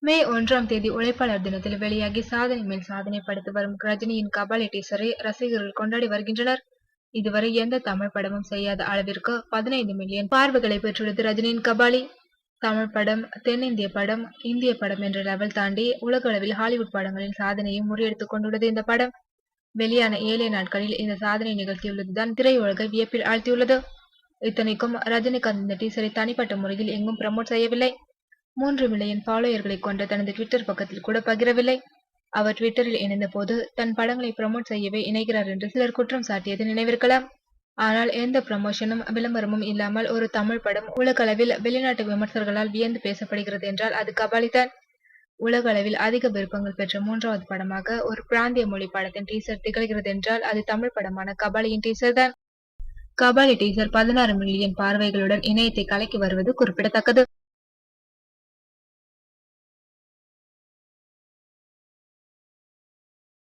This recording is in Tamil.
மே 1ஆம் தேதி உழைப்பாளர் தினத்தில் வெளியாகி சாதனை மேல் சாதனை படைத்து வரும் ரஜினியின் கபாலி டீசரை ரசிகர்கள் கொண்டாடி வருகின்றனர். இதுவரை எந்த தமிழ் படமும் செய்யாத அளவிற்கு 15 மில்லியன் பார்வைகளை பெற்றுள்ளது ரஜினியின் கபாலி. தமிழ் படம், தென்னிந்திய படம், இந்திய படம் என்ற லெவல் தாண்டி உலக அளவில் ஹாலிவுட் படங்களின் சாதனையை முறியடித்துக் கொண்டுள்ளது இந்த படம். வெளியான 7 நாட்களில் இந்த சாதனை நிகழ்த்தியுள்ளதுதான் திரையுலகை வியப்பில் ஆழ்த்தியுள்ளது. இத்தனைக்கும் ரஜினிகாந்த் இந்த டீசரை தனிப்பட்ட முறையில் எங்கும் ப்ரமோட் செய்யவில்லை. 3 மில்லியன் ஃபாலோயர்களை கொண்ட தனது ட்விட்டர் பக்கத்தில் கூட பகிரவில்லை. அவர் ட்விட்டரில் இணைந்த போது தன் படங்களை ப்ரமோட் செய்யவே இணைகிறார் என்று சிலர் குற்றம் சாட்டியது நினைவிருக்கலாம். ஆனால் எந்த ப்ரமோஷனும் விளம்பரமும் இல்லாமல் ஒரு தமிழ் படம் உலக அளவில் வெளிநாட்டு விமர்சகர்களால் வியந்து பேசப்படுகிறது என்றால் அது கபாலிதான். உலக அளவில் அதிக விருப்பங்கள் பெற்ற 3வது படமாக ஒரு பிராந்திய மொழி படத்தின் டீசர் திகழ்கிறது என்றால் அது தமிழ் படமான கபாலியின் டீசர் தான். கபாலி டீசர் 16 மில்லியன் பார்வைகளுடன் இணையத்தை கலக்கி வருவது குறிப்பிடத்தக்கது.